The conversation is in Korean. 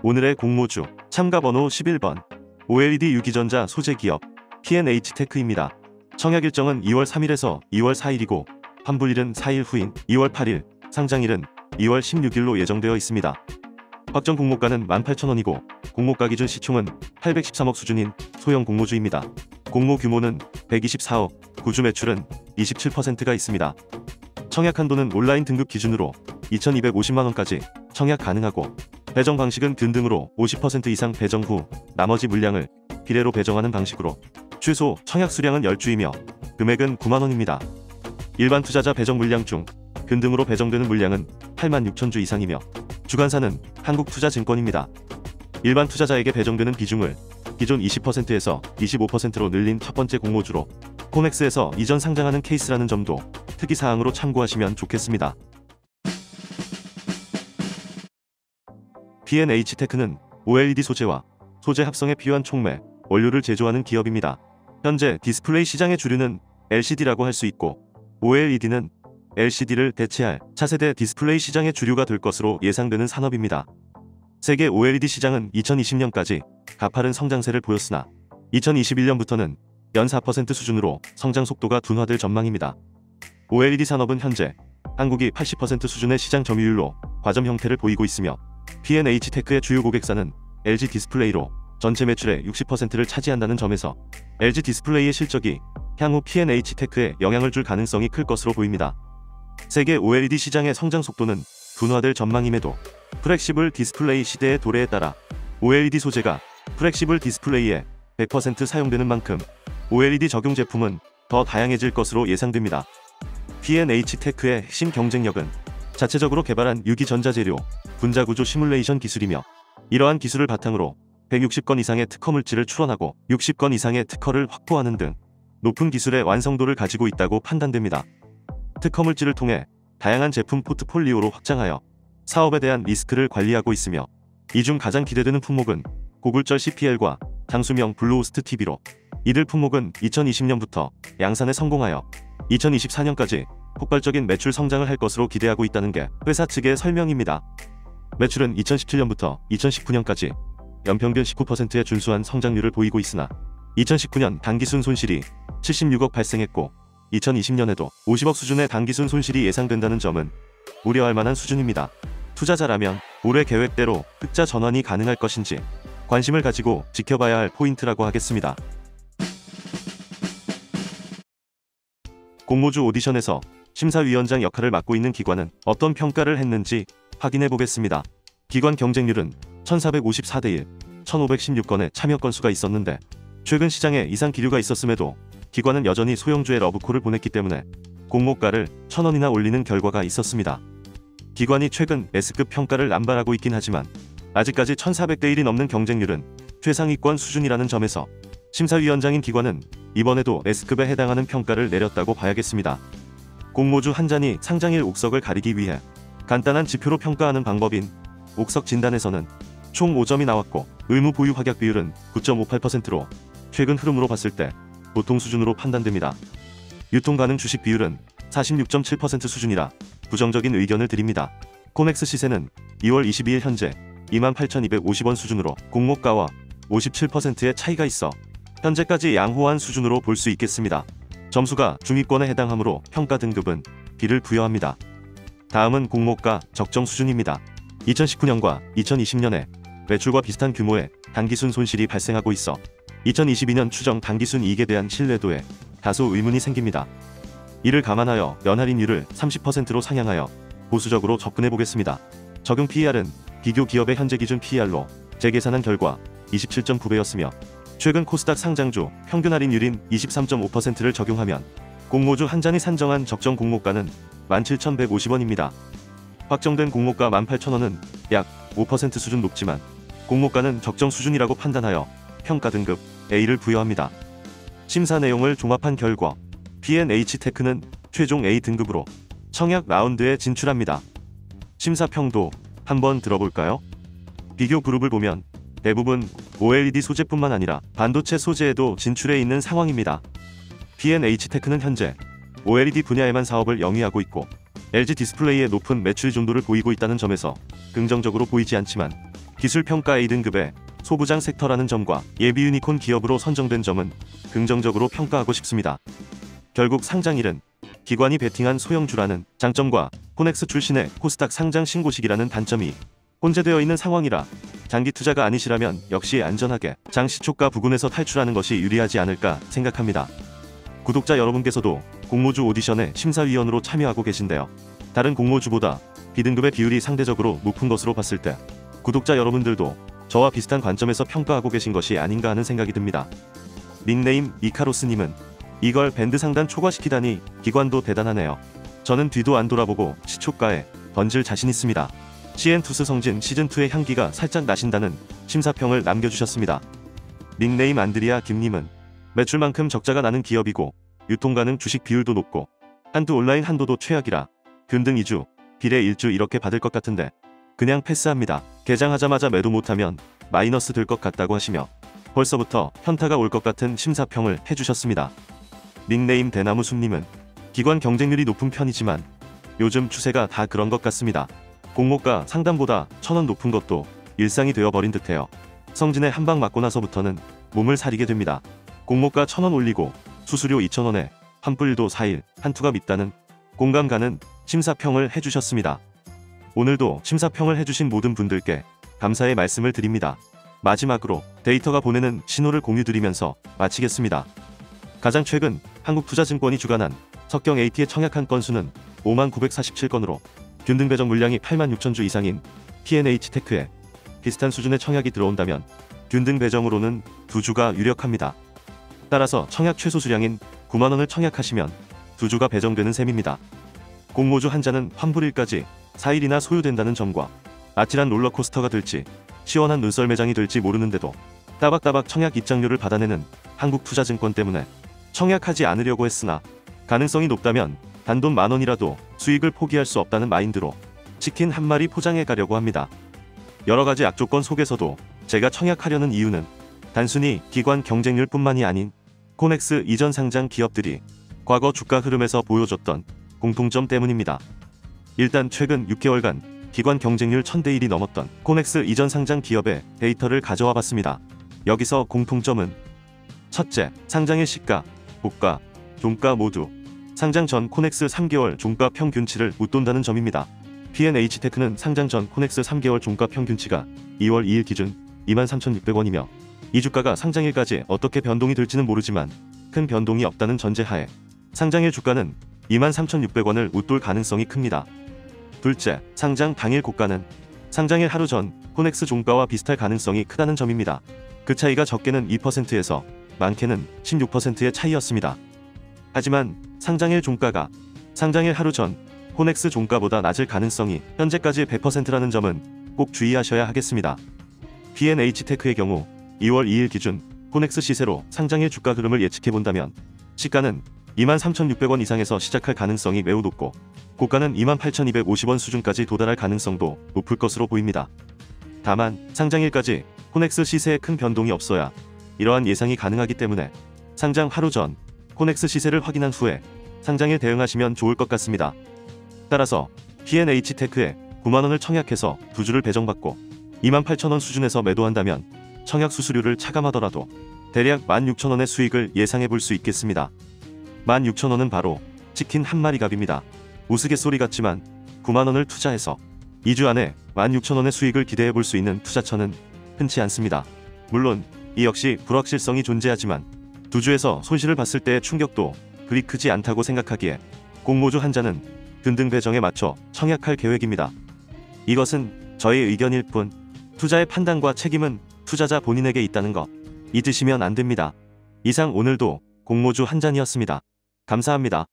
오늘의 공모주 참가번호 11번 OLED 유기전자 소재기업 P&H테크입니다. 청약 일정은 2월 3일에서 2월 4일이고 환불일은 4일 후인 2월 8일, 상장일은 2월 16일로 예정되어 있습니다. 확정 공모가는 18,000원이고 공모가 기준 시총은 813억 수준인 소형 공모주입니다. 공모 규모는 124억, 구주 매출은 27%가 있습니다. 청약 한도는 온라인 등급 기준으로 2,250만원까지 청약 가능하고 배정 방식은 균등으로 50% 이상 배정 후 나머지 물량을 비례로 배정하는 방식으로 최소 청약 수량은 10주이며 금액은 9만원입니다. 일반 투자자 배정 물량 중 균등으로 배정되는 물량은 86,000주 이상이며 주관사는 한국투자증권입니다. 일반 투자자에게 배정되는 비중을 기존 20%에서 25%로 늘린 첫 번째 공모주로 코넥스에서 이전 상장하는 케이스라는 점도 특이사항으로 참고하시면 좋겠습니다. P&H테크는 OLED 소재와 소재 합성에 필요한 촉매, 원료를 제조하는 기업입니다. 현재 디스플레이 시장의 주류는 LCD라고 할 수 있고 OLED는 LCD를 대체할 차세대 디스플레이 시장의 주류가 될 것으로 예상되는 산업입니다. 세계 OLED 시장은 2020년까지 가파른 성장세를 보였으나 2021년부터는 연 4% 수준으로 성장 속도가 둔화될 전망입니다. OLED 산업은 현재 한국이 80% 수준의 시장 점유율로 과점 형태를 보이고 있으며 P&H테크의 주요 고객사는 LG 디스플레이로 전체 매출의 60%를 차지한다는 점에서 LG 디스플레이의 실적이 향후 P&H테크에 영향을 줄 가능성이 클 것으로 보입니다. 세계 OLED 시장의 성장 속도는 둔화될 전망임에도 플렉시블 디스플레이 시대의 도래에 따라 OLED 소재가 플렉시블 디스플레이에 100% 사용되는 만큼 OLED 적용 제품은 더 다양해질 것으로 예상됩니다. P&H테크의 핵심 경쟁력은 자체적으로 개발한 유기전자재료, 분자구조 시뮬레이션 기술이며 이러한 기술을 바탕으로 160건 이상의 특허 물질을 출원하고 60건 이상의 특허를 확보하는 등 높은 기술의 완성도를 가지고 있다고 판단됩니다. 특허 물질을 통해 다양한 제품 포트폴리오로 확장하여 사업에 대한 리스크를 관리하고 있으며 이 중 가장 기대되는 품목은 고굴절 CPL과 장수명 블루호스트 TV로 이들 품목은 2020년부터 양산에 성공하여 2024년까지 폭발적인 매출 성장을 할 것으로 기대하고 있다는 게 회사 측의 설명입니다. 매출은 2017년부터 2019년까지 연평균 19%에 준수한 성장률을 보이고 있으나 2019년 당기순 손실이 76억 발생했고 2020년에도 50억 수준의 당기순 손실이 예상된다는 점은 우려할 만한 수준입니다. 투자자라면 올해 계획대로 흑자 전환이 가능할 것인지 관심을 가지고 지켜봐야 할 포인트라고 하겠습니다. 공모주 오디션에서 심사위원장 역할을 맡고 있는 기관은 어떤 평가를 했는지 확인해 보겠습니다. 기관 경쟁률은 1454대 1, 1516건의 참여 건수가 있었는데 최근 시장에 이상 기류가 있었음에도 기관은 여전히 소형주에 러브콜을 보냈기 때문에 공모가를 1,000원이나 올리는 결과가 있었습니다. 기관이 최근 S급 평가를 남발하고 있긴 하지만 아직까지 1400대 1이 넘는 경쟁률은 최상위권 수준이라는 점에서 심사위원장인 기관은 이번에도 S급에 해당하는 평가를 내렸다고 봐야겠습니다. 공모주 한 잔이 상장일 옥석을 가리기 위해 간단한 지표로 평가하는 방법인 옥석 진단에서는 총 5점이 나왔고 의무 보유 확약 비율은 9.58%로 최근 흐름으로 봤을 때 보통 수준으로 판단됩니다. 유통 가능 주식 비율은 46.7% 수준이라 부정적인 의견을 드립니다. 코넥스 시세는 2월 22일 현재 28,250원 수준으로 공모가와 57%의 차이가 있어 현재까지 양호한 수준으로 볼 수 있겠습니다. 점수가 중위권에 해당하므로 평가 등급은 B를 부여합니다. 다음은 공모가 적정 수준입니다. 2019년과 2020년에 매출과 비슷한 규모의 당기순 손실이 발생하고 있어 2022년 추정 당기순 이익에 대한 신뢰도에 다소 의문이 생깁니다. 이를 감안하여 연할인율을 30%로 상향하여 보수적으로 접근해 보겠습니다. 적용 PER은 비교 기업의 현재 기준 PER로 재계산한 결과 27.9배였으며 최근 코스닥 상장주 평균 할인율인 23.5%를 적용하면 공모주 한 잔이 산정한 적정 공모가는 17,150원입니다. 확정된 공모가 18,000원은 약 5% 수준 높지만 공모가는 적정 수준이라고 판단하여 평가 등급 A를 부여합니다. 심사 내용을 종합한 결과 P&H테크는 최종 A 등급으로 청약 라운드에 진출합니다. 심사평도 한번 들어볼까요? 비교 그룹을 보면 대부분 OLED 소재뿐만 아니라 반도체 소재에도 진출해 있는 상황입니다. P&H테크는 현재 OLED 분야에만 사업을 영위하고 있고 LG 디스플레이의 높은 매출 정도를 보이고 있다는 점에서 긍정적으로 보이지 않지만 기술평가 A등급의 소부장 섹터라는 점과 예비 유니콘 기업으로 선정된 점은 긍정적으로 평가하고 싶습니다. 결국 상장일은 기관이 베팅한 소형주라는 장점과 코넥스 출신의 코스닥 상장 신고식이라는 단점이 혼재되어 있는 상황이라 장기 투자가 아니시라면 역시 안전하게 장시초가 부근에서 탈출하는 것이 유리하지 않을까 생각합니다. 구독자 여러분께서도 공모주 오디션에 심사위원으로 참여하고 계신데요. 다른 공모주보다 B등급의 비율이 상대적으로 높은 것으로 봤을 때 구독자 여러분들도 저와 비슷한 관점에서 평가하고 계신 것이 아닌가 하는 생각이 듭니다. 닉네임 이카로스님은 이걸 밴드 상단 초과시키다니 기관도 대단하네요. 저는 뒤도 안 돌아보고 시초가에 던질 자신 있습니다. CN투스 성진 시즌2의 향기가 살짝 나신다는 심사평을 남겨주셨습니다. 닉네임 안드리아 김님은 매출만큼 적자가 나는 기업이고 유통가능 주식 비율도 높고 한두 온라인 한도도 최악이라 균등 2주, 비례 1주 이렇게 받을 것 같은데 그냥 패스합니다. 개장하자마자 매도 못하면 마이너스 될 것 같다고 하시며 벌써부터 현타가 올 것 같은 심사평을 해주셨습니다. 닉네임 대나무숲님은 기관 경쟁률이 높은 편이지만 요즘 추세가 다 그런 것 같습니다. 공모가 상단보다 1,000원 높은 것도 일상이 되어버린 듯해요. 성진에 한 방 맞고 나서부터는 몸을 사리게 됩니다. 공모가 1,000원 올리고 수수료 2,000원에 환불도 4일 한투가 밉다는 공감 가는 심사평을 해주셨습니다. 오늘도 심사평을 해주신 모든 분들께 감사의 말씀을 드립니다. 마지막으로 데이터가 보내는 신호를 공유드리면서 마치겠습니다. 가장 최근 한국투자증권이 주관한 석경 AT의 청약한 건수는 59,947건으로 균등 배정 물량이 86,000주 이상인 P&H테크에 비슷한 수준의 청약이 들어온다면 균등 배정으로는 2주가 유력합니다. 따라서 청약 최소 수량인 90,000원을 청약하시면 2주가 배정되는 셈입니다. 공모주 한 잔은 환불일까지 4일이나 소요된다는 점과 아찔한 롤러코스터가 될지 시원한 눈썰 매장이 될지 모르는데도 따박따박 청약 입장료를 받아내는 한국투자증권 때문에 청약하지 않으려고 했으나 가능성이 높다면 단돈 10,000원이라도 수익을 포기할 수 없다는 마인드로 치킨 한 마리 포장해 가려고 합니다. 여러가지 악조건 속에서도 제가 청약하려는 이유는 단순히 기관 경쟁률 뿐만이 아닌 코넥스 이전 상장 기업들이 과거 주가 흐름에서 보여줬던 공통점 때문입니다. 일단 최근 6개월간 기관 경쟁률 1000대 1이 넘었던 코넥스 이전 상장 기업의 데이터를 가져와 봤습니다. 여기서 공통점은 첫째, 상장일 시가, 고가, 종가 모두 상장 전 코넥스 3개월 종가 평균치를 웃돈다는 점입니다. P&H테크는 상장 전 코넥스 3개월 종가 평균치가 2월 2일 기준 23,600원이며 이 주가가 상장일까지 어떻게 변동이 될지는 모르지만 큰 변동이 없다는 전제하에 상장일 주가는 23,600원을 웃돌 가능성이 큽니다. 둘째, 상장 당일 고가는 상장일 하루 전 코넥스 종가와 비슷할 가능성이 크다는 점입니다. 그 차이가 적게는 2%에서 많게는 16%의 차이였습니다. 하지만 상장일 종가가 상장일 하루 전 코넥스 종가보다 낮을 가능성이 현재까지 100%라는 점은 꼭 주의하셔야 하겠습니다. P&H테크의 경우 2월 2일 기준 코넥스 시세로 상장일 주가 흐름을 예측해본다면 시가는 23,600원 이상에서 시작할 가능성이 매우 높고 고가는 28,250원 수준까지 도달할 가능성도 높을 것으로 보입니다. 다만 상장일까지 코넥스 시세에 큰 변동이 없어야 이러한 예상이 가능하기 때문에 상장 하루 전 코넥스 시세를 확인한 후에 상장에 대응하시면 좋을 것 같습니다. 따라서 P&H테크에 90,000원을 청약해서 2주를 배정받고 28,000원 수준에서 매도한다면 청약 수수료를 차감하더라도 대략 16,000원의 수익을 예상해 볼 수 있겠습니다. 16,000원은 바로 치킨 한 마리 값입니다. 우스갯소리 같지만 90,000원을 투자해서 2주 안에 16,000원의 수익을 기대해 볼 수 있는 투자처는 흔치 않습니다. 물론 이 역시 불확실성이 존재하지만 2주에서 손실을 봤을 때의 충격도 그리 크지 않다고 생각하기에 공모주 한 잔은 균등 배정에 맞춰 청약할 계획입니다. 이것은 저의 의견일 뿐 투자의 판단과 책임은 투자자 본인에게 있다는 것 잊으시면 안 됩니다. 이상 오늘도 공모주 한 잔이었습니다. 감사합니다.